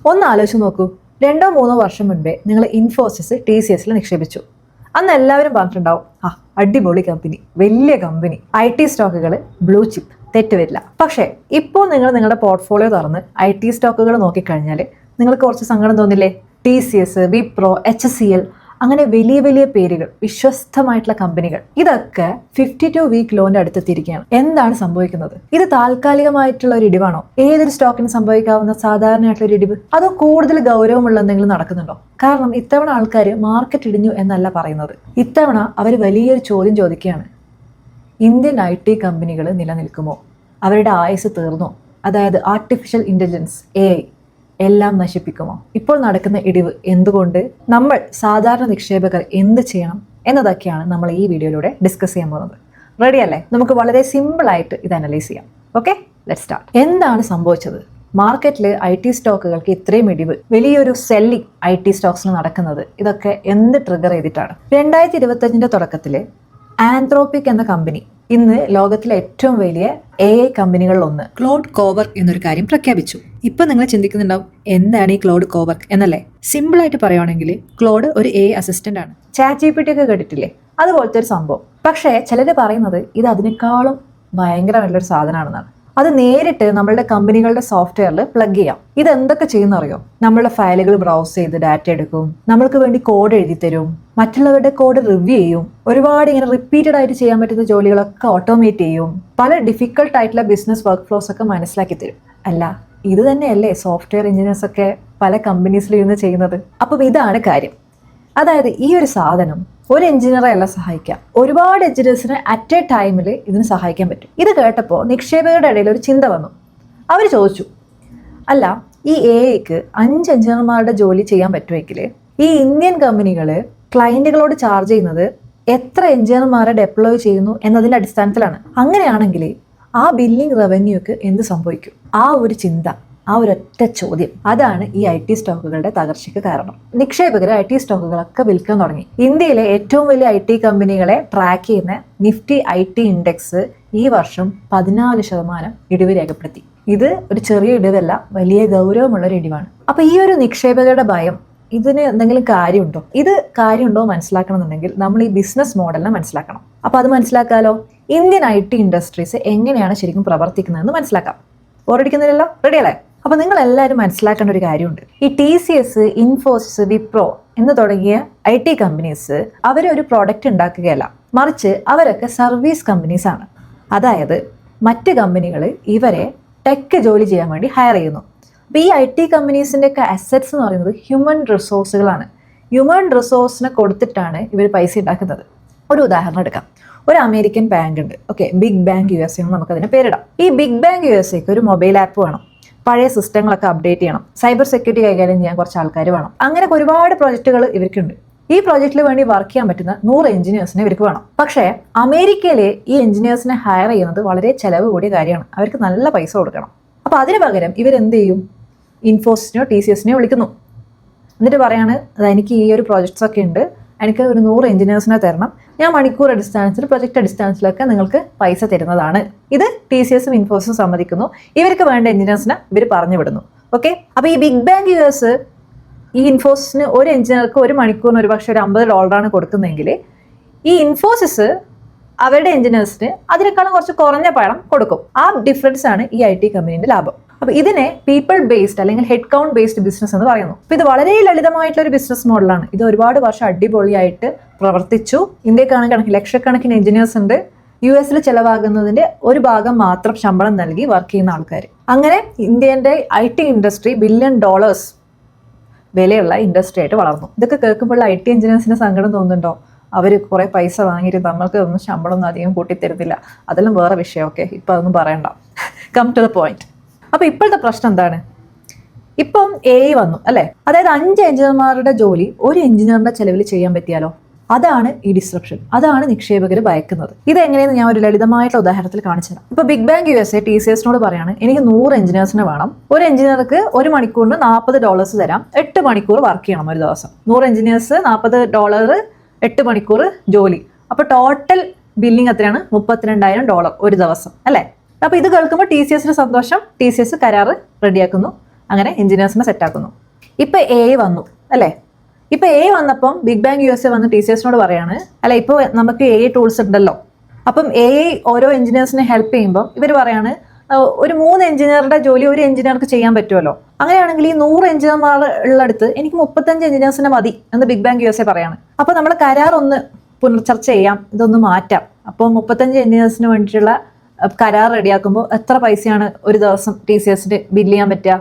ഒന്ന് ആലോചിച്ച് നോക്കൂ, 2-3 വർഷം മുൻപേ നിങ്ങൾ ഇൻഫോസിസ് TCSൽ നിക്ഷേപിച്ചു. അന്ന് എല്ലാവരും പറഞ്ഞിട്ടുണ്ടാവും, അടിപൊളി കമ്പനി, വലിയ കമ്പനി, IT സ്റ്റോക്കുകൾ ബ്ലൂ ചിപ്പ്, തെറ്റുവരില്ല. പക്ഷേ ഇപ്പോൾ നിങ്ങൾ നിങ്ങളുടെ പോർട്ട്ഫോളിയോ തുറന്ന് IT സ്റ്റോക്കുകൾ നോക്കിക്കഴിഞ്ഞാൽ നിങ്ങൾക്ക് കുറച്ച് സങ്കടം തോന്നില്ലേ? TCS, വിപ്രോ, HCL, അങ്ങനെ വലിയ വലിയ പേരുകൾ, വിശ്വസ്തമായിട്ടുള്ള കമ്പനികൾ, ഇതൊക്കെ 52 വീക്ക് ലോന്റെ അടുത്തെത്തിയിരിക്കുകയാണ്. എന്താണ് സംഭവിക്കുന്നത്? ഇത് താൽക്കാലികമായിട്ടുള്ള ഒരു ഇടിവാണോ? ഏതൊരു സ്റ്റോക്കിന് സംഭവിക്കാവുന്ന സാധാരണയായിട്ടുള്ള ഒരു ഇടിവ്, അതോ കൂടുതൽ ഗൗരവമുള്ള എന്തെങ്കിലും നടക്കുന്നുണ്ടോ? കാരണം ഇത്തവണ ആൾക്കാർ മാർക്കറ്റ് ഇടിഞ്ഞു എന്നല്ല പറയുന്നത്. ഇത്തവണ അവർ വലിയൊരു ചോദ്യം ചോദിക്കുകയാണ്. ഇന്ത്യൻ IT കമ്പനികൾ നിലനിൽക്കുമോ? അവരുടെ ആയുസ് തീർന്നോ? അതായത് ആർട്ടിഫിഷ്യൽ ഇന്റലിജൻസ്, AI എല്ലാം നശിപ്പിക്കുമോ? ഇപ്പോൾ നടക്കുന്ന ഇടിവ് എന്തുകൊണ്ട്? നമ്മൾ സാധാരണ നിക്ഷേപകർ എന്ത് ചെയ്യണം എന്നതൊക്കെയാണ് നമ്മൾ ഈ വീഡിയോയിലൂടെ ഡിസ്കസ് ചെയ്യാൻ പോകുന്നത്. റെഡി അല്ലേ? നമുക്ക് വളരെ സിമ്പിൾ ആയിട്ട് ഇത് അനലൈസ് ചെയ്യാം. Okay, let's start. എന്താണ് സംഭവിച്ചത്? മാർക്കറ്റിൽ IT സ്റ്റോക്കുകൾക്ക് ഇത്രയും ഇടിവ്, വലിയൊരു സെല്ലിംഗ് IT സ്റ്റോക്സിന് നടക്കുന്നത്, ഇതൊക്കെ എന്ത് ട്രിഗർ ചെയ്തിട്ടാണ്? 2025 തുടക്കത്തിൽ ആന്ത്രോപിക് എന്ന കമ്പനി ഇന്ന് ലോകത്തിലെ ഏറ്റവും വലിയ AI കമ്പനികളിലൊന്ന് ക്ലോഡ് കോവർക് എന്നൊരു കാര്യം പ്രഖ്യാപിച്ചു. ഇപ്പൊ നിങ്ങൾ ചിന്തിക്കുന്നുണ്ടാവും, എന്താണ് ഈ ക്ലോഡ് കോവർക് എന്നല്ലേ? സിമ്പിൾ ആയിട്ട് പറയുകയാണെങ്കിൽ ക്ലോഡ് ഒരു AI അസിസ്റ്റന്റ് ആണ്. ChatGPT ഒക്കെ കേട്ടിട്ടില്ലേ? അതുപോലത്തെ ഒരു സംഭവം. പക്ഷേ ചിലര് പറയുന്നത് ഇത് അതിനേക്കാളും ഭയങ്കരമായിട്ടുള്ളൊരു സാധനമാണെന്നാണ്. അത് നേരിട്ട് നമ്മളുടെ കമ്പനികളുടെ സോഫ്റ്റ്വെയറിൽ പ്ലഗ് ചെയ്യാം. ഇത് എന്തൊക്കെ ചെയ്യുന്നറിയോ? നമ്മളുടെ ഫയലുകൾ ബ്രൗസ് ചെയ്ത് ഡാറ്റ എടുക്കും, നമ്മൾക്ക് വേണ്ടി കോഡ് എഴുതി തരും, മറ്റുള്ളവരുടെ കോഡ് റിവ്യൂ ചെയ്യും, ഒരുപാട് ഇങ്ങനെ റിപ്പീറ്റഡ് ആയിട്ട് ചെയ്യാൻ പറ്റുന്ന ജോലികളൊക്കെ ഓട്ടോമേറ്റ് ചെയ്യും, പല ഡിഫിക്കൽട്ട് ആയിട്ടുള്ള ബിസിനസ് വർക്ക് ഫ്ലോസ് ഒക്കെ മനസ്സിലാക്കി തരും. അല്ല, ഇത് തന്നെയല്ലേ സോഫ്റ്റ്വെയർ എഞ്ചിനീയേഴ്സ് ഒക്കെ പല കമ്പനീസിൽ ഇരുന്ന് ചെയ്യുന്നത്? അപ്പം ഇതാണ് കാര്യം. അതായത് ഈ ഒരു സാധനം ഒരു എഞ്ചിനീയറെ അല്ല സഹായിക്കാം, ഒരുപാട് എഞ്ചിനീയേഴ്സിനെ അറ്റ് എ ടൈമിൽ ഇതിന് സഹായിക്കാൻ പറ്റും. ഇത് കേട്ടപ്പോൾ നിക്ഷേപകരുടെ ഇടയിൽ ഒരു ചിന്ത വന്നു. അവർ ചോദിച്ചു, അല്ല, ഈ AIക്ക് 5 എഞ്ചിനീയർമാരുടെ ജോലി ചെയ്യാൻ പറ്റുമെങ്കിൽ ഈ ഇന്ത്യൻ കമ്പനികൾ ക്ലയന്റുകളോട് ചാർജ് ചെയ്യുന്നത് എത്ര എഞ്ചിനീയർമാരെ ഡെപ്ലോയ് ചെയ്യുന്നു എന്നതിൻ്റെ അടിസ്ഥാനത്തിലാണ്. അങ്ങനെയാണെങ്കിൽ ആ ബില്ലിംഗ് റവന്യൂക്ക് എന്ത് സംഭവിക്കും? ആ ഒരു ചിന്ത, ആ ഒരൊറ്റ ചോദ്യം, അതാണ് ഈ IT സ്റ്റോക്കുകളുടെ തകർച്ചയ്ക്ക് കാരണം. നിക്ഷേപകർ IT സ്റ്റോക്കുകളൊക്കെ വിൽക്കാൻ തുടങ്ങി. ഇന്ത്യയിലെ ഏറ്റവും വലിയ IT കമ്പനികളെ ട്രാക്ക് ചെയ്യുന്ന നിഫ്റ്റി IT ഇൻഡെക്സ് ഈ വർഷം 14% ഇടിവ് രേഖപ്പെടുത്തി. ഇത് ഒരു ചെറിയ ഇടിവല്ല, വലിയ ഗൗരവമുള്ള ഒരു ഇടിവാണ്. അപ്പൊ ഈ ഒരു നിക്ഷേപകരുടെ ഭയം, ഇതിന് എന്തെങ്കിലും കാര്യമുണ്ടോ? ഇത് കാര്യമുണ്ടോ മനസ്സിലാക്കണമെന്നുണ്ടെങ്കിൽ നമ്മൾ ഈ ബിസിനസ് മോഡലിനെ മനസ്സിലാക്കണം. അപ്പൊ അത് മനസ്സിലാക്കാലോ? ഇന്ത്യൻ IT ഇൻഡസ്ട്രീസ് എങ്ങനെയാണ് ശരിക്കും പ്രവർത്തിക്കുന്നതെന്ന് മനസ്സിലാക്കാം. ഓരടിക്കുന്നില്ലല്ലോ? റെഡി അല്ലേ? അപ്പൊ നിങ്ങൾ എല്ലാവരും മനസ്സിലാക്കേണ്ട ഒരു കാര്യമുണ്ട്. ഈ TCS, ഇൻഫോസിസ്, വിപ്രോ എന്ന് തുടങ്ങിയ IT കമ്പനീസ് അവരൊരു പ്രോഡക്റ്റ് ഉണ്ടാക്കുകയല്ല, മറിച്ച് അവരൊക്കെ സർവീസ് കമ്പനീസ് ആണ്. അതായത് മറ്റ് കമ്പനികൾ ഇവരെ ടെക് ജോലി ചെയ്യാൻ വേണ്ടി ഹയർ ചെയ്യുന്നു. അപ്പോൾ ഈ IT കമ്പനീസിൻ്റെ ഒക്കെ അസറ്റ്സ് എന്ന് പറയുന്നത് ഹ്യൂമൻ റിസോഴ്സുകളാണ്. ഹ്യൂമൻ റിസോഴ്സിനെ കൊടുത്തിട്ടാണ് ഇവർ പൈസ ഉണ്ടാക്കുന്നത്. ഒരു ഉദാഹരണം എടുക്കാം. ഒരു അമേരിക്കൻ ബാങ്ക് ഉണ്ട്, ഓക്കെ, ബിഗ് ബാങ്ക് USA എന്ന് നമുക്കതിനെ പേരിടാം. ഈ ബിഗ് ബാങ്ക് USAക്ക് ഒരു മൊബൈൽ ആപ്പ് വേണം, പഴയ സിസ്റ്റങ്ങളൊക്കെ അപ്ഡേറ്റ് ചെയ്യണം, സൈബർ സെക്യൂരിറ്റി കൈകാര്യം ചെയ്യാൻ കുറച്ച് ആൾക്കാർ വേണം. അങ്ങനെ ഒരുപാട് പ്രോജക്റ്റുകൾ ഇവർക്കുണ്ട്. ഈ പ്രോജക്റ്റിൽ വേണ്ടി വർക്ക് ചെയ്യാൻ പറ്റുന്ന 100 എഞ്ചിനീയേഴ്സിനെ ഇവർക്ക് വേണം. പക്ഷേ അമേരിക്കയിലെ ഈ എഞ്ചിനീയേഴ്സിനെ ഹയർ ചെയ്യുന്നത് വളരെ ചെലവ് കൂടിയ കാര്യമാണ്. അവർക്ക് നല്ല പൈസ കൊടുക്കണം. അപ്പോൾ അതിന് പകരം ഇവരെന്ത് ചെയ്യും? ഇൻഫോസിസിനെയോ TCSനെയോ വിളിക്കുന്നു. എന്നിട്ട് പറയാണ്, എനിക്ക് ഈ ഒരു പ്രോജക്ട്സ് ഒക്കെ ഉണ്ട്, എനിക്ക് ഒരു 100 എഞ്ചിനീയേഴ്സിനെ തരണം, ഞാൻ മണിക്കൂർ അടിസ്ഥാനത്തിൽ, പ്രൊജക്ട് അടിസ്ഥാനത്തിലൊക്കെ നിങ്ങൾക്ക് പൈസ തരുന്നതാണ്. ഇത് TCSും ഇൻഫോസിസും സമ്മതിക്കുന്നു. ഇവർക്ക് വേണ്ട എഞ്ചിനീയേഴ്സിനെ ഇവർ പറഞ്ഞു വിടുന്നു. ഓക്കെ, അപ്പോൾ ഈ ബിഗ് ബാങ്ക് US ഈ ഇൻഫോസിസിന് ഒരു എഞ്ചിനീയർക്ക് ഒരു മണിക്കൂറിന് ഒരു പക്ഷേ ഒരു $50 കൊടുക്കുന്നെങ്കിൽ ഈ ഇൻഫോസിസ് അവരുടെ എഞ്ചിനീയേഴ്സിന് അതിനേക്കാളും കുറച്ച് കുറഞ്ഞ പണം കൊടുക്കും. ആ ഡിഫറൻസ് ആണ് ഈ IT കമ്പനീൻ്റെ ലാഭം. അപ്പോൾ ഇതിനെ പീപ്പിൾ ബേസ്ഡ് അല്ലെങ്കിൽ ഹെഡ് കൗണ്ട് ബേസ്ഡ് ബിസിനസ് എന്ന് പറയുന്നു. അപ്പോൾ ഇത് വളരെ ലളിതമായിട്ടുള്ള ഒരു ബിസിനസ് മോഡലാണ്. ഇത് ഒരുപാട് വർഷം അടിപൊളിയായിട്ട് പ്രവർത്തിച്ചു. ഇന്ത്യക്കാണെങ്കിൽ ലക്ഷക്കണക്കിന് എഞ്ചിനീയേഴ്സ് ഉണ്ട്. US ചിലവാകുന്നതിന്റെ ഒരു ഭാഗം മാത്രം ശമ്പളം നൽകി വർക്ക് ചെയ്യുന്ന ആൾക്കാർ. അങ്ങനെ ഇന്ത്യൻ്റെ IT ഇൻഡസ്ട്രി $1 ബില്യൺ വിലയുള്ള ഇൻഡസ്ട്രി ആയിട്ട് വളർന്നു. ഇതൊക്കെ കേൾക്കുമ്പോൾ IT എഞ്ചിനീയേഴ്സിന് സങ്കടം തോന്നുന്നുണ്ടോ? അവർ കുറേ പൈസ വാങ്ങിയിട്ട് നമ്മൾക്ക് ഒന്നും ശമ്പളം ഒന്നും അധികം കൂട്ടിത്തരുന്നില്ല. അതെല്ലാം വേറെ വിഷയം. ഓക്കെ, ഇപ്പം അതൊന്നും പറയണ്ട. Come to the point. അപ്പോൾ ഇപ്പോഴത്തെ പ്രശ്നം എന്താണ്? ഇപ്പം AI വന്നു അല്ലേ? അതായത് 5 എഞ്ചിനീയർമാരുടെ ജോലി ഒരു എഞ്ചിനീയറിന്റെ ചെലവിൽ ചെയ്യാൻ പറ്റിയാലോ? അതാണ് ഈ ഡിസ്ട്രപ്ഷൻ. അതാണ് നിക്ഷേപകർ ഭയക്കുന്നത്. ഇത് എങ്ങനെയെന്ന് ഞാൻ ഒരു ലളിതമായിട്ടുള്ള ഉദാഹരണത്തിൽ കാണിച്ചു തരാം. ഇപ്പോൾ ബിഗ് ബാങ്ക് USA TCSനോട് പറയാണ്, എനിക്ക് 100 എഞ്ചിനീയേഴ്സിനെ വേണം, ഒരു എഞ്ചിനീയർക്ക് ഒരു മണിക്കൂറിന് $40 തരാം, 8 മണിക്കൂർ വർക്ക് ചെയ്യണം ഒരു ദിവസം. 100 എഞ്ചിനീയേഴ്സ്, $40, 8 മണിക്കൂർ ജോലി. അപ്പോൾ ടോട്ടൽ ബില്ലിംഗ് എത്രയാണ്? $32,000 ഒരു ദിവസം അല്ലേ? അപ്പോൾ ഇത് കേൾക്കുമ്പോൾ TCSന് സന്തോഷം. TCS കരാറ് റെഡിയാക്കുന്നു. അങ്ങനെ എഞ്ചിനീയേഴ്സിനെ സെറ്റാക്കുന്നു. ഇപ്പം AI വന്നു അല്ലേ? ഇപ്പം AI വന്നപ്പം ബിഗ് ബാങ് USA വന്ന് TCSനോട് പറയാണ്, അല്ല ഇപ്പോൾ നമുക്ക് AI ടൂൾസ് ഉണ്ടല്ലോ, അപ്പം AI ഓരോ എഞ്ചിനീയേഴ്സിനെ ഹെൽപ്പ് ചെയ്യുമ്പോൾ ഇവർ പറയാണ് ഒരു 3 എഞ്ചിനീയറുടെ ജോലി ഒരു എഞ്ചിനീയർക്ക് ചെയ്യാൻ പറ്റുമല്ലോ. അങ്ങനെയാണെങ്കിൽ ഈ 100 എഞ്ചിനീയർമാർ ഉള്ളടുത്ത് എനിക്ക് 35 എഞ്ചിനീയേഴ്സിനെ മതി എന്ന് ബിഗ് ബാങ് USA പറയാണ്. അപ്പോൾ നമ്മൾ കരാർ ഒന്ന് പുനർചർച്ച ചെയ്യാം, ഇതൊന്ന് മാറ്റാം. അപ്പോൾ 35 എഞ്ചിനീയേഴ്സിന് വേണ്ടിയിട്ടുള്ള കരാർ റെഡിയാക്കുമ്പോൾ എത്ര പൈസയാണ് ഒരു ദിവസം TCSന് ബില്ല് ചെയ്യാൻ പറ്റുക?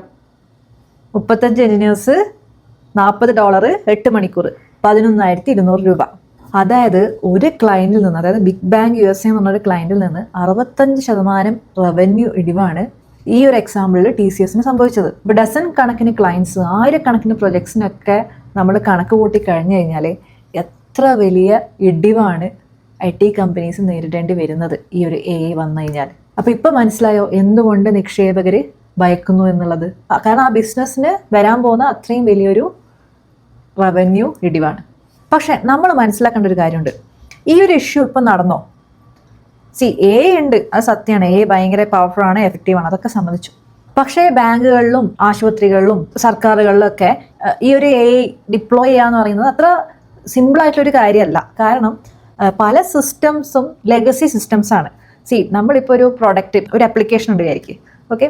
35 എഞ്ചിനീയേഴ്സ് $40, 8 മണിക്കൂർ, 11,200 രൂപ. അതായത് ഒരു ക്ലയന്റിൽ നിന്ന്, അതായത് ബിഗ് ബാങ് USA എന്ന് പറഞ്ഞൊരു ക്ലയന്റിൽ നിന്ന് 65% റവന്യൂ ഇടിവാണ് ഈ ഒരു എക്സാമ്പിളിൽ TCSന് സംഭവിച്ചത്. ഇപ്പോൾ ഡസൻ കണക്കിന് ക്ലയൻസ്, 1000 കണക്കിന് പ്രൊജക്ട്സിനൊക്കെ നമ്മൾ കണക്ക് കൂട്ടി കഴിഞ്ഞു കഴിഞ്ഞാൽ എത്ര വലിയ ഇടിവാണ് IT കമ്പനീസ് നേരിടേണ്ടി വരുന്നത് ഈ ഒരു AI വന്നു കഴിഞ്ഞാൽ. അപ്പോൾ ഇപ്പോൾ മനസ്സിലായോ എന്തുകൊണ്ട് നിക്ഷേപകർ ഭയക്കുന്നു എന്നുള്ളത്? കാരണം ആ ബിസിനസ്സിന് വരാൻ പോകുന്ന അത്രയും വലിയൊരു റവന്യൂ ഇടിവാണ്. പക്ഷെ നമ്മൾ മനസ്സിലാക്കേണ്ട ഒരു കാര്യമുണ്ട്, ഈ ഒരു ഇഷ്യൂ ഇപ്പം നടന്നോ? AI ഉണ്ട്, അത് സത്യമാണ്, AI ഭയങ്കര പവർഫുൾ ആണ്, എഫക്റ്റീവാണ്, അതൊക്കെ സമ്മതിച്ചു. പക്ഷേ ബാങ്കുകളിലും ആശുപത്രികളിലും സർക്കാരുകളിലൊക്കെ ഈ ഒരു AI ഡിപ്ലോയ് ചെയ്യാന്ന് പറയുന്നത് അത്ര സിമ്പിളായിട്ടുള്ളൊരു കാര്യമല്ല. കാരണം പല സിസ്റ്റംസും ലെഗസി സിസ്റ്റംസാണ്. നമ്മളിപ്പോൾ ഒരു പ്രൊഡക്റ്റ്, ഒരു ആപ്ലിക്കേഷൻ ഉണ്ട് വിചാരിക്കും, ഓക്കെ,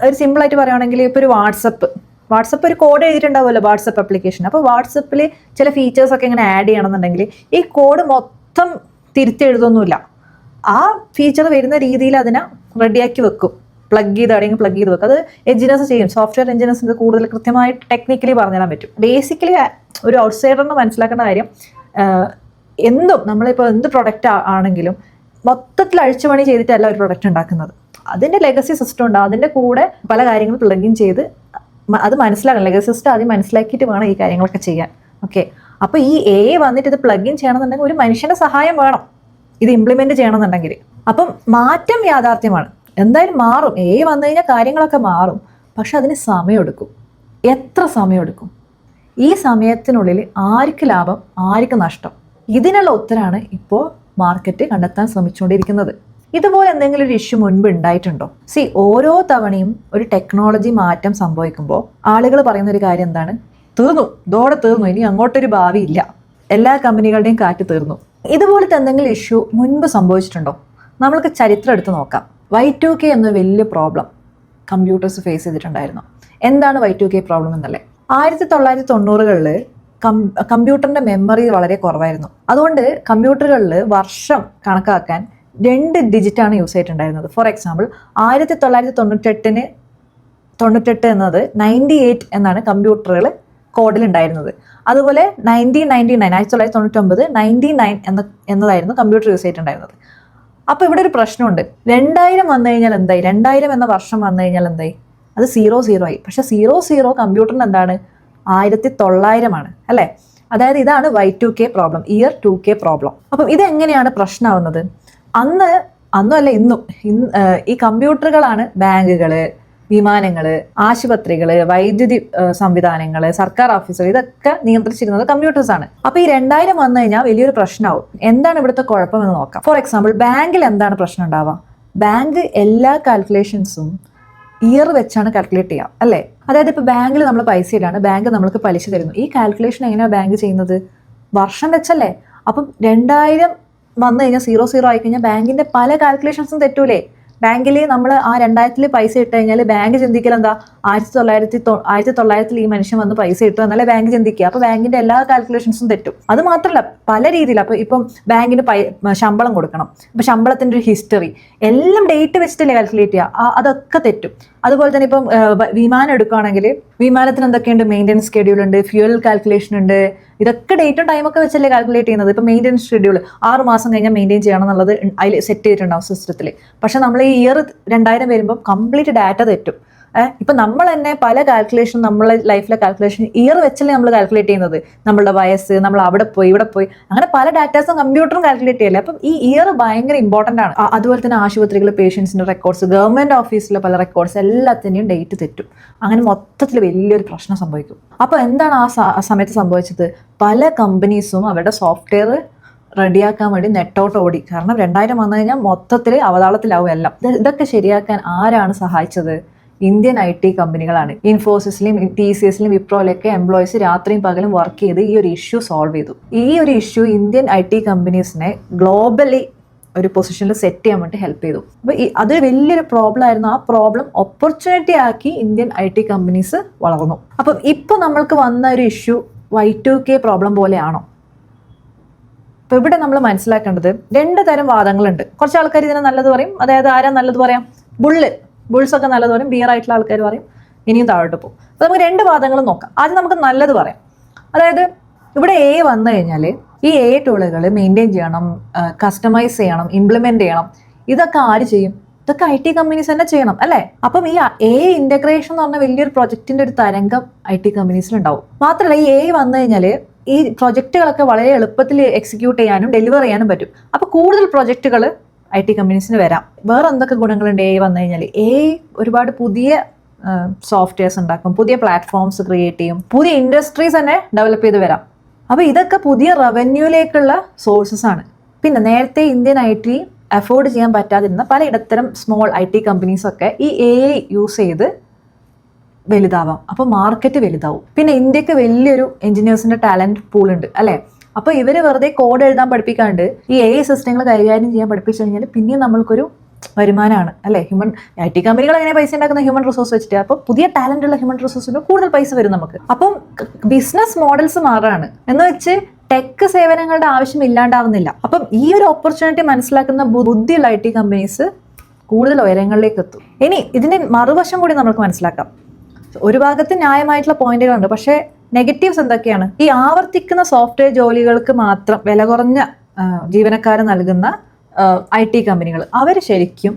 ഒരു സിമ്പിളായിട്ട് പറയുകയാണെങ്കിൽ ഇപ്പോൾ ഒരു വാട്സപ്പ് ഒരു കോഡ് എഴുതിയിട്ടുണ്ടാവുമല്ലോ വാട്സപ്പ് ആപ്ലിക്കേഷൻ. അപ്പോൾ വാട്സപ്പിൽ ചില ഫീച്ചേഴ്സൊക്കെ ഇങ്ങനെ ആഡ് ചെയ്യണമെന്നുണ്ടെങ്കിൽ ഈ കോഡ് മൊത്തം തിരുത്തെഴുതൊന്നുമില്ല, ആ ഫീച്ചർ വരുന്ന രീതിയിൽ അതിനെ റെഡിയാക്കി വെക്കും, പ്ലഗ് ചെയ്ത് വെക്കും. അത് എഞ്ചിനീയേഴ്സ് ചെയ്യും, സോഫ്റ്റ്വെയർ എഞ്ചിനീയേഴ്സിന് കൂടുതൽ കൃത്യമായിട്ട് ടെക്നിക്കലി പറഞ്ഞുതരാൻ പറ്റും. ബേസിക്കലി ഒരു ഔട്ട്സൈഡറിന് മനസ്സിലാക്കേണ്ട കാര്യം, നമ്മളിപ്പോൾ എന്ത് പ്രൊഡക്റ്റ് ആണെങ്കിലും മൊത്തത്തിൽ അഴിച്ചുപണി ചെയ്തിട്ടല്ല ഒരു പ്രൊഡക്റ്റ് ഉണ്ടാക്കുന്നത്. അതിൻ്റെ ലെഗസി സിസ്റ്റം ഉണ്ട്, അതിൻ്റെ കൂടെ പല കാര്യങ്ങളും പ്ലഗിൻ ചെയ്ത് അത് മനസ്സിലാക്കണം. ലെഗസി സിസ്റ്റം ആദ്യം മനസ്സിലാക്കിയിട്ട് വേണം ഈ കാര്യങ്ങളൊക്കെ ചെയ്യാൻ. ഓക്കെ, അപ്പോൾ ഈ AI വന്നിട്ട് ഇത് പ്ലഗിൻ ചെയ്യണമെന്നുണ്ടെങ്കിൽ ഒരു മനുഷ്യൻ്റെ സഹായം വേണം ഇത് ഇംപ്ലിമെൻറ്റ് ചെയ്യണമെന്നുണ്ടെങ്കിൽ. അപ്പം മാറ്റം യാഥാർത്ഥ്യമാണ്, എന്തായാലും മാറും. AI വന്നു കഴിഞ്ഞാൽ കാര്യങ്ങളൊക്കെ മാറും, പക്ഷെ അതിന് സമയമെടുക്കും. എത്ര സമയമെടുക്കും? ഈ സമയത്തിനുള്ളിൽ ആർക്ക് ലാഭം, ആർക്ക് നഷ്ടം? ഇതിനുള്ള ഉത്തരമാണ് ഇപ്പോൾ മാർക്കറ്റ് കണ്ടെത്താൻ ശ്രമിച്ചുകൊണ്ടിരിക്കുന്നത്. ഇതുപോലെ എന്തെങ്കിലും ഒരു ഇഷ്യൂ മുൻപ് ഉണ്ടായിട്ടുണ്ടോ? ഓരോ തവണയും ഒരു ടെക്നോളജി മാറ്റം സംഭവിക്കുമ്പോൾ ആളുകൾ പറയുന്ന ഒരു കാര്യം എന്താണ്? ഇതോടെ തീർന്നു, ഇനി അങ്ങോട്ടൊരു ഭാവിയില്ല, എല്ലാ കമ്പനികളുടെയും കാറ്റ് തീർന്നു. ഇതുപോലത്തെ എന്തെങ്കിലും ഇഷ്യൂ മുൻപ് സംഭവിച്ചിട്ടുണ്ടോ? നമ്മൾക്ക് ചരിത്രം എടുത്ത് നോക്കാം. Y2K എന്ന വലിയ പ്രോബ്ലം കമ്പ്യൂട്ടേഴ്സ് ഫേസ് ചെയ്തിട്ടുണ്ടായിരുന്നു. എന്താണ് Y2K പ്രോബ്ലം എന്നല്ലേ? 1990കളിൽ കമ്പ്യൂട്ടറിൻ്റെ മെമ്മറി വളരെ കുറവായിരുന്നു. അതുകൊണ്ട് കമ്പ്യൂട്ടറുകളിൽ വർഷം കണക്കാക്കാൻ 2 ഡിജിറ്റാണ് യൂസ് ചെയ്തിട്ടുണ്ടായിരുന്നത്. ഫോർ എക്സാമ്പിൾ 1998 എന്നത് 98 എന്നാണ് കമ്പ്യൂട്ടറുകൾ കോഡിലുണ്ടായിരുന്നത്. അതുപോലെ 1999 എന്നതായിരുന്നു കമ്പ്യൂട്ടർ യൂസ് ചെയ്തിട്ടുണ്ടായിരുന്നത്. അപ്പോൾ ഇവിടെ ഒരു പ്രശ്നമുണ്ട്. 2000 വന്നു കഴിഞ്ഞാൽ എന്തായി? 2000 എന്ന വർഷം വന്നു കഴിഞ്ഞാൽ എന്തായി? അത് 00 ആയി. പക്ഷെ 00 കമ്പ്യൂട്ടറിന് എന്താണ്? 1900 ആണ് അല്ലേ? അതായത് ഇതാണ് Y2K problem, year 2K problem. അപ്പം ഇതെങ്ങനെയാണ് പ്രശ്നമാവുന്നത്? അന്നല്ല ഇന്നും ഈ കമ്പ്യൂട്ടറുകളാണ് ബാങ്കുകൾ, വിമാനങ്ങൾ, ആശുപത്രികൾ, വൈദ്യുതി സംവിധാനങ്ങൾ, സർക്കാർ ഓഫീസുകൾ, ഇതൊക്കെ നിയന്ത്രിച്ചിരുന്നത് കമ്പ്യൂട്ടേഴ്സാണ്. അപ്പോൾ ഈ 2000 വന്നു കഴിഞ്ഞാൽ വലിയൊരു പ്രശ്നമാവും. എന്താണ് ഇവിടുത്തെ കുഴപ്പമെന്ന് നോക്കാം. ഫോർ എക്സാമ്പിൾ ബാങ്കിൽ എന്താണ് പ്രശ്നം ഉണ്ടാവുക? ബാങ്ക് എല്ലാ കാൽക്കുലേഷൻസും ഇയർ വെച്ചാണ് കാൽക്കുലേറ്റ് ചെയ്യുക അല്ലേ? അതായത് ഇപ്പോൾ ബാങ്കിൽ നമ്മൾ പൈസ ഇടാണ്, ബാങ്ക് നമ്മൾക്ക് പലിശ തരുന്നു. ഈ കാൽക്കുലേഷൻ എങ്ങനെയാണ് ബാങ്ക് ചെയ്യുന്നത്? വർഷം വെച്ചല്ലേ? അപ്പം 2000 വന്നു കഴിഞ്ഞാൽ 00 ആയി കഴിഞ്ഞാൽ ബാങ്കിൻ്റെ പല കാൽക്കുലേഷൻസും തെറ്റൂലേ? ബാങ്കിൽ നമ്മൾ ആ 2000 പൈസ ഇട്ട് കഴിഞ്ഞാൽ ബാങ്ക് ചിന്തിക്കൽ എന്താ? 1900 ഈ മനുഷ്യൻ വന്ന് പൈസ ഇട്ടു എന്നല്ലേ ബാങ്ക് ചിന്തിക്കുക. അപ്പോൾ ബാങ്കിൻ്റെ എല്ലാ കാൽക്കുലേഷൻസും തെറ്റും. അത് മാത്രമല്ല പല രീതിയിൽ. അപ്പോൾ ഇപ്പം ബാങ്കിന് ശമ്പളം കൊടുക്കണം, അപ്പോൾ ശമ്പളത്തിൻ്റെ ഒരു ഹിസ്റ്ററി എല്ലാം ഡേറ്റ് വെച്ചിട്ടല്ലേ കാൽക്കുലേറ്റ് ചെയ്യുക, അതൊക്കെ തെറ്റും. അതുപോലെ തന്നെ ഇപ്പം വിമാനം എടുക്കുകയാണെങ്കിൽ വിമാനത്തിന് എന്തൊക്കെയുണ്ട്? മെയിൻ്റെനൻസ് ഷെഡ്യൂൾ ഉണ്ട്, ഫ്യൂവൽ കാൽക്കുലേഷൻ ഉണ്ട്, ഇതൊക്കെ ഡേറ്റും ടൈമൊക്കെ വെച്ചല്ലേ കാൽക്കുലേറ്റ് ചെയ്യുന്നത്. ഇപ്പം മെയിൻ്റെനൻസ് ഷെഡ്യൂൾ 6 മാസം കഴിഞ്ഞാൽ മെയിൻറ്റെയിൻ ചെയ്യണം എന്നുള്ളത് അതിൽ സെറ്റ് ചെയ്തിട്ടുണ്ടാവും സിസ്റ്റത്തിൽ. പക്ഷെ നമ്മൾ ഈ ഇയർ 2000 വരുമ്പോൾ കംപ്ലീറ്റ് ഡാറ്റ തെറ്റും. ഇപ്പം നമ്മൾ തന്നെ പല കാൽക്കുലേഷൻ, നമ്മളെ ലൈഫിലെ കാൽക്കുലേഷൻ ഇയർ വെച്ചല്ലേ നമ്മൾ കാൽക്കുലേറ്റ് ചെയ്യുന്നത്. നമ്മളുടെ വയസ്സ്, നമ്മൾ അവിടെ പോയി ഇവിടെ പോയി, അങ്ങനെ പല ഡാറ്റാസും കമ്പ്യൂട്ടറും കാൽക്കുലേറ്റ് ചെയ്യല്ലേ. അപ്പം ഈ ഇയർ ഭയങ്കര ഇമ്പോർട്ടൻ്റ് ആണ്. അതുപോലെ തന്നെ ആശുപത്രികൾ, പേഷ്യൻസിൻ്റെ റെക്കോർഡ്സ്, ഗവൺമെൻറ് ഓഫീസിലെ പല റെക്കോർഡ്സ് എല്ലാത്തിൻ്റെയും ഡേറ്റ് തെറ്റും. അങ്ങനെ മൊത്തത്തിൽ വലിയൊരു പ്രശ്നം സംഭവിക്കും. അപ്പോൾ എന്താണ് ആ സമയത്ത് സംഭവിച്ചത്? പല കമ്പനീസും അവരുടെ സോഫ്റ്റ്വെയർ റെഡിയാക്കാൻ വേണ്ടി നെട്ടൗട്ട് ഓടി. കാരണം 2000 വന്നു കഴിഞ്ഞാൽ മൊത്തത്തിൽ അവതാളത്തിലാവും എല്ലാം. ഇതൊക്കെ ശരിയാക്കാൻ ആരാണ് സഹായിച്ചത്? ഇന്ത്യൻ IT കമ്പനികളാണ്. ഇൻഫോസിസിലും TCSലും വിപ്രോയിലൊക്കെ എംപ്ലോയീസ് രാത്രിയും പകലും വർക്ക് ചെയ്ത് ഈ ഒരു ഇഷ്യൂ സോൾവ് ചെയ്തു. ഈ ഒരു ഇഷ്യൂ ഇന്ത്യൻ IT കമ്പനീസിനെ ഗ്ലോബലി ഒരു പൊസിഷനിൽ സെറ്റ് ചെയ്യാൻ വേണ്ടി ഹെൽപ്പ് ചെയ്തു. അപ്പോൾ അത് വലിയൊരു പ്രോബ്ലം ആയിരുന്നു. ആ പ്രോബ്ലം ഓപ്പർച്യൂണിറ്റി ആക്കി ഇന്ത്യൻ IT കമ്പനീസ് വളർന്നു. അപ്പം ഇപ്പോൾ നമ്മൾക്ക് വന്ന ഒരു ഇഷ്യൂ Y2K പ്രോബ്ലം പോലെയാണോ? അപ്പോൾ ഇവിടെ നമ്മൾ മനസ്സിലാക്കേണ്ടത് 2 തരം വാദങ്ങളുണ്ട്. കുറച്ച് ആൾക്കാർ ഇതിനെ നല്ലത് പറയും, അതായത് ആരാ നല്ലത് പറയാം, ബുൾസൊക്കെ നല്ലത് പറയും, ബിയർ ആയിട്ടുള്ള ആൾക്കാർ പറയും, ഇനിയും താഴോട്ട് പോകും. അപ്പോൾ നമുക്ക് 2 വാദങ്ങളും നോക്കാം. ആദ്യം നമുക്ക് നല്ലത് പറയാം. അതായത് ഇവിടെ A വന്നു കഴിഞ്ഞാൽ ഈ A ടൂളുകൾ മെയിൻറ്റെയിൻ ചെയ്യണം, കസ്റ്റമൈസ് ചെയ്യണം, ഇംപ്ലിമെൻറ്റ് ചെയ്യണം. ഇതൊക്കെ ആര് ചെയ്യും? ഇതൊക്കെ IT കമ്പനീസ് തന്നെ ചെയ്യണം അല്ലേ? അപ്പം ഈ A ഇൻ്റഗ്രേഷൻ എന്ന് പറഞ്ഞ വലിയൊരു പ്രൊജക്റ്റിൻ്റെ ഒരു തരംഗം IT കമ്പനീസിലുണ്ടാവും. മാത്രമല്ല ഈ A വന്നു കഴിഞ്ഞാൽ ഈ പ്രൊജക്റ്റുകളൊക്കെ വളരെ എളുപ്പത്തിൽ എക്സിക്യൂട്ട് ചെയ്യാനും ഡെലിവർ ചെയ്യാനും പറ്റും. അപ്പോൾ കൂടുതൽ പ്രൊജക്റ്റുകൾ IT കമ്പനീസിന് വരാം. വേറെ എന്തൊക്കെ ഗുണങ്ങളുണ്ട് A വന്നു കഴിഞ്ഞാൽ? A ഒരുപാട് പുതിയ സോഫ്റ്റ്വെയർസ് ഉണ്ടാക്കും, പുതിയ പ്ലാറ്റ്ഫോംസ് ക്രിയേറ്റ് ചെയ്യും, പുതിയ ഇൻഡസ്ട്രീസ് തന്നെ ഡെവലപ്പ് ചെയ്ത് വരാം. അപ്പോൾ ഇതൊക്കെ പുതിയ റവന്യൂയിലേക്കുള്ള സോഴ്സസ് ആണ്. പിന്നെ നേരത്തെ ഇന്ത്യൻ IT അഫോർഡ് ചെയ്യാൻ പറ്റാതിരുന്ന പലയിടത്തരം സ്മോൾ IT കമ്പനീസൊക്കെ ഈ AI യൂസ് ചെയ്ത് വലുതാവാം. അപ്പോൾ മാർക്കറ്റ് വലുതാവും. പിന്നെ ഇന്ത്യക്ക് വലിയൊരു എഞ്ചിനീയേഴ്സിൻ്റെ ടാലൻറ്റ് പൂൾ ഉണ്ട് അല്ലേ? അപ്പോൾ ഇവർ വെറുതെ കോഡ് എഴുതാൻ പഠിപ്പിക്കാണ്ട് ഈ AI സിസ്റ്റങ്ങൾ കൈകാര്യം ചെയ്യാൻ പഠിപ്പിച്ചു കഴിഞ്ഞാൽ പിന്നെയും നമ്മൾക്കൊരു വരുമാനമാണ് അല്ലേ? IT കമ്പനികൾ എങ്ങനെ പൈസ ഉണ്ടാക്കുന്ന ഹ്യൂമൻ റിസോഴ്സ് വെച്ചിട്ട്. അപ്പോൾ പുതിയ ടാലൻ്റ് ഉള്ള ഹ്യൂമൻ റിസോഴ്സിന് കൂടുതൽ പൈസ വരും നമുക്ക്. അപ്പം ബിസിനസ് മോഡൽസ് മാറാണ് എന്ന് വെച്ച് ടെക് സേവനങ്ങളുടെ ആവശ്യം ഇല്ലാണ്ടാവുന്നില്ല. അപ്പം ഈ ഒരു ഓപ്പർച്യൂണിറ്റി മനസ്സിലാക്കുന്ന ബുദ്ധിയുള്ള IT കമ്പനീസ് കൂടുതൽ ഉയരങ്ങളിലേക്ക് എത്തും. ഇനി ഇതിൻ്റെ മറുവശം കൂടി നമുക്ക് മനസ്സിലാക്കാം. ഒരു ഭാഗത്ത് ന്യായമായിട്ടുള്ള പോയിന്റുകളുണ്ട്, പക്ഷേ നെഗറ്റീവ്സ് എന്തൊക്കെയാണ്? ഈ ആവർത്തിക്കുന്ന സോഫ്റ്റ്വെയർ ജോലികൾക്ക് മാത്രം വില കുറഞ്ഞ ജീവനക്കാർ നൽകുന്ന IT കമ്പനികൾ അവർ ശരിക്കും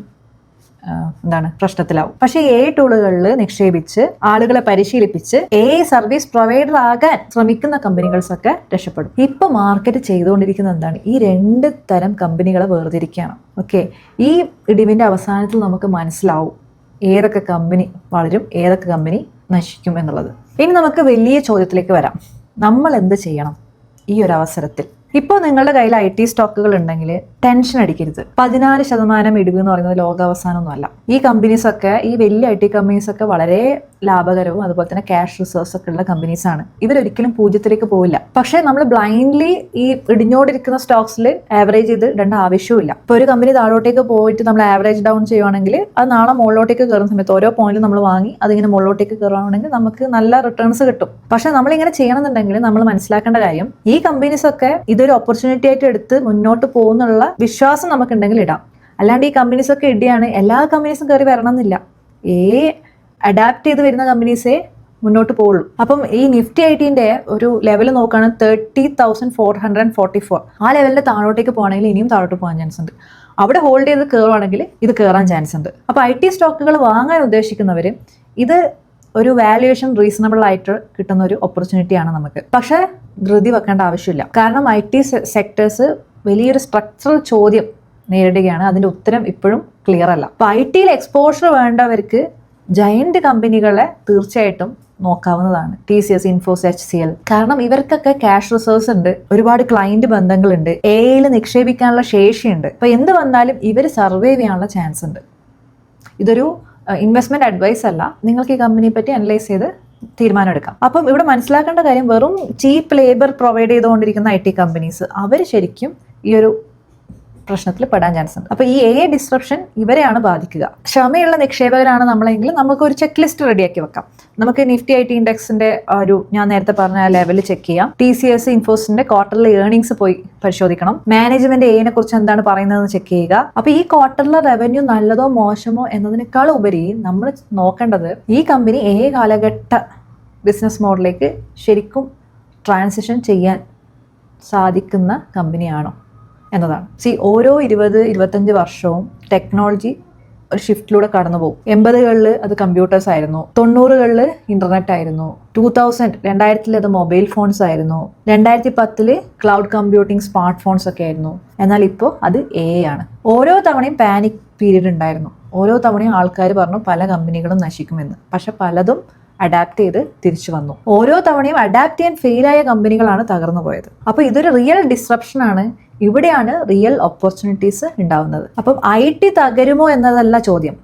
പ്രശ്നത്തിലാവും. പക്ഷേ AI ടൂളുകളിൽ നിക്ഷേപിച്ച് ആളുകളെ പരിശീലിപ്പിച്ച് AI സർവീസ് പ്രൊവൈഡർ ആകാൻ ശ്രമിക്കുന്ന കമ്പനികൾസൊക്കെ രക്ഷപ്പെടും. ഇപ്പൊ മാർക്കറ്റ് ചെയ്തുകൊണ്ടിരിക്കുന്നത് എന്താണ്? ഈ 2 തരം കമ്പനികളെ വേർതിരിക്കുകയാണ്. ഓക്കെ, ഈ ഇടിവിന്റെ അവസാനത്തിൽ നമുക്ക് മനസ്സിലാവും ഏതൊക്കെ കമ്പനി വളരും, ഏതൊക്കെ കമ്പനി നശിക്കും എന്നുള്ളത്. ഇനി നമുക്ക് വലിയ ചോദ്യത്തിലേക്ക് വരാം. നമ്മൾ എന്ത് ചെയ്യണം ഈ ഒരു അവസരത്തിൽ? ഇപ്പോൾ നിങ്ങളുടെ കയ്യിൽ IT സ്റ്റോക്കുകൾ ഉണ്ടെങ്കിൽ ടെൻഷൻ അടിക്കരുത്. 14% ഇടിവ് എന്ന് പറയുന്നത് ലോകാവസാനമൊന്നുമല്ല. ഈ കമ്പനീസൊക്കെ, ഈ വലിയ IT കമ്പനീസൊക്കെ വളരെ ലാഭകരവും അതുപോലെ തന്നെ ക്യാഷ് റിസർവ്സ് ഒക്കെ ഉള്ള കമ്പനീസാണ്. ഇവരൊരിക്കലും 0ലേക്ക് പോവില്ല. പക്ഷേ നമ്മൾ ബ്ലൈൻഡ്ലി ഈ ഇടിഞ്ഞോണ്ടിരിക്കുന്ന സ്റ്റോക്സിൽ ആവറേജ് ചെയ്ത് ഇടേണ്ട ആവശ്യമില്ല. ഇപ്പോൾ ഒരു കമ്പനി താഴോട്ടേക്ക് പോയിട്ട് നമ്മൾ ആവറേജ് ഡൗൺ ചെയ്യുവാണെങ്കിൽ അത് നാളെ മുകളിലോട്ടേക്ക് കയറുന്ന സമയത്ത് ഓരോ പോയിന്റും നമ്മൾ വാങ്ങി അതിങ്ങനെ മുകളിലോട്ടേക്ക് കയറുകയാണെങ്കിൽ നമുക്ക് നല്ല റിട്ടേൺസ് കിട്ടും. പക്ഷേ നമ്മളിങ്ങനെ ചെയ്യണമെന്നുണ്ടെങ്കിൽ നമ്മൾ മനസ്സിലാക്കേണ്ട കാര്യം, ഈ കമ്പനീസൊക്കെ ഇതൊരു ഓപ്പർച്യൂണിറ്റി ആയിട്ട് എടുത്ത് മുന്നോട്ട് പോകുന്നുള്ള വിശ്വാസം നമുക്കുണ്ടെങ്കിൽ ഇടാം. അല്ലാണ്ട് ഈ കമ്പനീസൊക്കെ ഇടിയാണ് എല്ലാ കമ്പനീസും കയറി വരണം എന്നില്ല. അഡാപ്റ്റ് ചെയ്ത് വരുന്ന കമ്പനീസേ മുന്നോട്ട് പോകുള്ളൂ. അപ്പം ഈ നിഫ്റ്റി 80ന്റെ ഒരു ലെവൽ നോക്കുകയാണെങ്കിൽ 30,444. ആ ലെവലിൽ താഴോട്ടേക്ക് പോകണമെങ്കിൽ ഇനിയും താഴോട്ട് പോകാൻ ചാൻസ് ഉണ്ട്. അവിടെ ഹോൾഡ് ചെയ്ത് കയറുവാണെങ്കിൽ ഇത് കയറാൻ ചാൻസ് ഉണ്ട്. അപ്പോൾ IT സ്റ്റോക്കുകൾ വാങ്ങാൻ ഉദ്ദേശിക്കുന്നവർ ഇത് ഒരു വാല്യുവേഷൻ റീസണബിൾ ആയിട്ട് കിട്ടുന്ന ഒരു ഓപ്പർച്യൂണിറ്റിയാണ് നമുക്ക്. പക്ഷേ ധൃതി വെക്കേണ്ട ആവശ്യമില്ല. കാരണം IT സെക്ടേഴ്സ് വലിയൊരു സ്ട്രക്ചറൽ ചോദ്യം നേരിടുകയാണ്. അതിൻ്റെ ഉത്തരം ഇപ്പോഴും ക്ലിയർ അല്ല. അപ്പോൾ ITയിൽ എക്സ്പോഷർ വേണ്ടവർക്ക് ജയന്റ് കമ്പനികളെ തീർച്ചയായിട്ടും നോക്കാവുന്നതാണ്. TCS, Infosys, HCL. കാരണം ഇവർക്കൊക്കെ ക്യാഷ് റിസർവ്സ് ഉണ്ട്, ഒരുപാട് ക്ലയന്റ് ബന്ധങ്ങളുണ്ട്, AIയിൽ നിക്ഷേപിക്കാനുള്ള ശേഷിയുണ്ട്. അപ്പോൾ എന്ത് വന്നാലും ഇവർ സർവൈവ് ചെയ്യാനുള്ള ചാൻസ് ഉണ്ട്. ഇതൊരു ഇൻവെസ്റ്റ്മെന്റ് അഡ്വൈസ് അല്ല. നിങ്ങൾക്ക് ഈ കമ്പനിയെ പറ്റി അനലൈസ് ചെയ്ത് തീരുമാനം എടുക്കാം. അപ്പം ഇവിടെ മനസ്സിലാക്കേണ്ട കാര്യം, വെറും ചീപ്പ് ലേബർ പ്രൊവൈഡ് ചെയ്തുകൊണ്ടിരിക്കുന്ന IT കമ്പനീസ് അവർ ശരിക്കും ഈ ഒരു പ്രശ്നത്തിൽ പെടാൻ ചാൻസ് ഉണ്ട്. അപ്പോൾ ഈ AI ഡിസ്ട്രപ്ഷൻ ഇവരെയാണ് ബാധിക്കുക. ക്ഷമയുള്ള നിക്ഷേപകരാണ് നമ്മളെങ്കിൽ നമുക്ക് ഒരു ചെക്ക് ലിസ്റ്റ് റെഡിയാക്കി വെക്കാം. നമുക്ക് നിഫ്റ്റി 80 ഇൻഡെക്സിന്റെ ഒരു ഞാൻ നേരത്തെ പറഞ്ഞ ലെവൽ ചെക്ക് ചെയ്യാം. TCS, ഇൻഫോസിന്റെ ക്വാർട്ടറിലെ ഏർണിംഗ്സ് പോയി പരിശോധിക്കണം. മാനേജ്മെന്റ് AI കുറിച്ച് എന്താണ് പറയുന്നതെന്ന് ചെക്ക് ചെയ്യുക. അപ്പോൾ ഈ ക്വാർട്ടറിലെ റവന്യൂ നല്ലതോ മോശമോ എന്നതിനേക്കാൾ ഉപരി നമ്മൾ നോക്കേണ്ടത് ഈ കമ്പനി AI കാലഘട്ട ബിസിനസ് മോഡലിലേക്ക് ശരിക്കും ട്രാൻസിഷൻ ചെയ്യാൻ സാധിക്കുന്ന കമ്പനിയാണോ എന്നതാണ്. ഓരോ 20-25 വർഷവും ടെക്നോളജി ഒരു ഷിഫ്റ്റിലൂടെ കടന്നു പോകും. 80കളിൽ അത് കമ്പ്യൂട്ടേഴ്സ് ആയിരുന്നു, 90കളിൽ ഇന്റർനെറ്റ് ആയിരുന്നു, 2000 അത് മൊബൈൽ ഫോൺസ് ആയിരുന്നു, 2010 ക്ലൗഡ് കമ്പ്യൂട്ടിംഗ്, സ്മാർട്ട് ഫോൺസ് ഒക്കെ ആയിരുന്നു. എന്നാൽ ഇപ്പോൾ അത് AI ആണ്. ഓരോ തവണയും പാനിക് പീരീഡ് ഉണ്ടായിരുന്നു. ഓരോ തവണയും ആൾക്കാർ പറഞ്ഞു പല കമ്പനികളും നശിക്കുമെന്ന്. പക്ഷെ പലതും അഡാപ്റ്റ് ചെയ്ത് തിരിച്ചു വന്നു. ഓരോ തവണയും അഡാപ്റ്റ് ചെയ്യാൻ ഫെയിലായ കമ്പനികളാണ് തകർന്നു പോയത്. അപ്പോൾ ഇതൊരു റിയൽ ഡിസ്റപ്ഷൻ ആണ്. ഇവിടെയാണ് റിയൽ ഓപ്പർച്യൂണിറ്റീസ് ഉണ്ടാവുന്നത്. അപ്പം IT തകരുമോ എന്നതല്ല ചോദ്യം,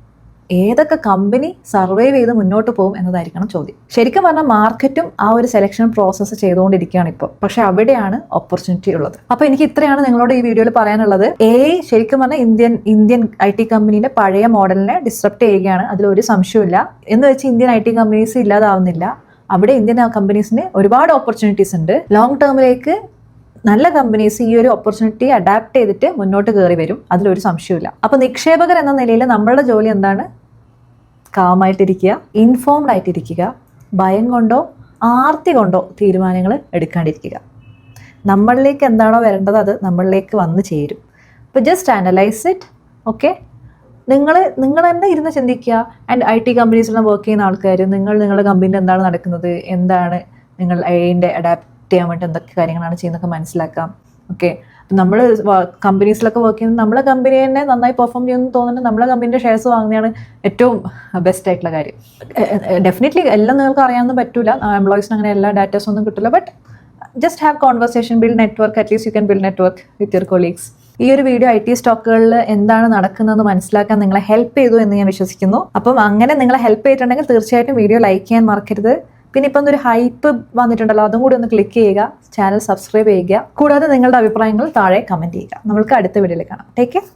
ഏതൊക്കെ കമ്പനി സർവൈവ് ചെയ്ത് മുന്നോട്ട് പോകും എന്നതായിരിക്കണം ചോദ്യം. ശരിക്കും പറഞ്ഞാൽ മാർക്കറ്റും ആ ഒരു സെലക്ഷൻ പ്രോസസ്സ് ചെയ്തുകൊണ്ടിരിക്കുകയാണ് ഇപ്പോൾ. പക്ഷെ അവിടെയാണ് ഓപ്പർച്യൂണിറ്റി ഉള്ളത്. അപ്പോൾ എനിക്ക് ഇത്രയാണ് നിങ്ങളോട് ഈ വീഡിയോയിൽ പറയാനുള്ളത്. ശരിക്കും പറഞ്ഞാൽ ഇന്ത്യൻ IT കമ്പനീൻ്റെ പഴയ മോഡലിനെ ഡിസ്റപ്റ്റ് ചെയ്യുകയാണ്. അതിലൊരു സംശയമില്ല. എന്ന് വെച്ച് ഇന്ത്യൻ IT കമ്പനീസ് ഇല്ലാതാവുന്നില്ല. അവിടെ ഇന്ത്യൻ കമ്പനീസിന് ഒരുപാട് ഓപ്പർച്യൂണിറ്റീസ് ഉണ്ട്. ലോങ് ടേമിലേക്ക് നല്ല കമ്പനീസ് ഈ ഒരു ഓപ്പർച്യൂണിറ്റി അഡാപ്റ്റ് ചെയ്തിട്ട് മുന്നോട്ട് കയറി വരും. അതിലൊരു സംശയമില്ല. അപ്പോൾ നിക്ഷേപകർ എന്ന നിലയിൽ നമ്മളുടെ ജോലി എന്താണ്? കാമായിട്ടിരിക്കുക, ഇൻഫോംഡ് ആയിട്ടിരിക്കുക, ഭയം കൊണ്ടോ ആർത്തി കൊണ്ടോ തീരുമാനങ്ങൾ എടുക്കാണ്ടിരിക്കുക. നമ്മളിലേക്ക് എന്താണോ വരേണ്ടത് അത് നമ്മളിലേക്ക് വന്ന് ചേരും. അപ്പോൾ ജസ്റ്റ് അനലൈസ് ഇറ്റ്. ഓക്കെ, നിങ്ങൾ തന്നെ ഇരുന്ന് ചിന്തിക്കുക. ആൻഡ് IT കമ്പനീസിലെല്ലാം വർക്ക് ചെയ്യുന്ന ആൾക്കാർ, നിങ്ങളുടെ കമ്പനിയിൽ എന്താണ് നടക്കുന്നത്, എന്താണ് നിങ്ങൾ അതിൻ്റെ അഡാപ്റ്റ് ചെയ്യാൻ വേണ്ടി എന്തൊക്കെ കാര്യങ്ങളാണ് ചെയ്യുന്നതൊക്കെ മനസ്സിലാക്കാം. ഓക്കെ, നമ്മൾ കമ്പനീസിലൊക്കെ വർക്ക് ചെയ്യുന്നത് നമ്മളെ കമ്പനി തന്നെ നന്നായി പെർഫോം ചെയ്യുമെന്ന് തോന്നുന്നുണ്ട് നമ്മളെ കമ്പനീൻ്റെ ഷെയർസ് വാങ്ങുന്നതാണ് ഏറ്റവും ബെസ്റ്റ് ആയിട്ടുള്ള കാര്യം. ഡെഫിനറ്റ്ലി എല്ലാം നിങ്ങൾക്ക് അറിയാമെന്ന് പറ്റില്ല. എംപ്ലോയീസിന് അങ്ങനെ എല്ലാ ഡാറ്റാസ് ഒന്നും കിട്ടില്ല. But just have conversation, build network. At least you can build network with your colleagues. ഈ ഒരു വീഡിയോ IT സ്റ്റോക്കുകളിൽ എന്താണ് നടക്കുന്നതെന്ന് മനസ്സിലാക്കാൻ നിങ്ങളെ ഹെൽപ്പ് ചെയ്തു എന്ന് ഞാൻ വിശ്വസിക്കുന്നു. അപ്പം അങ്ങനെ നിങ്ങളെ ഹെൽപ്പ് ചെയ്തിട്ടുണ്ടെങ്കിൽ തീർച്ചയായിട്ടും വീഡിയോ ലൈക്ക് ചെയ്യാൻ മറക്കരുത്. പിന്നെ ഇപ്പം ഒരു ഹൈപ്പ് വന്നിട്ടുണ്ടല്ലോ, അതും കൂടി ഒന്ന് ക്ലിക്ക് ചെയ്യുക, ചാനൽ സബ്സ്ക്രൈബ് ചെയ്യുക. കൂടാതെ നിങ്ങളുടെ അഭിപ്രായങ്ങൾ താഴെ കമൻറ്റ് ചെയ്യുക. നമ്മൾക്ക് അടുത്ത വീഡിയോയിൽ കാണാം. Take care.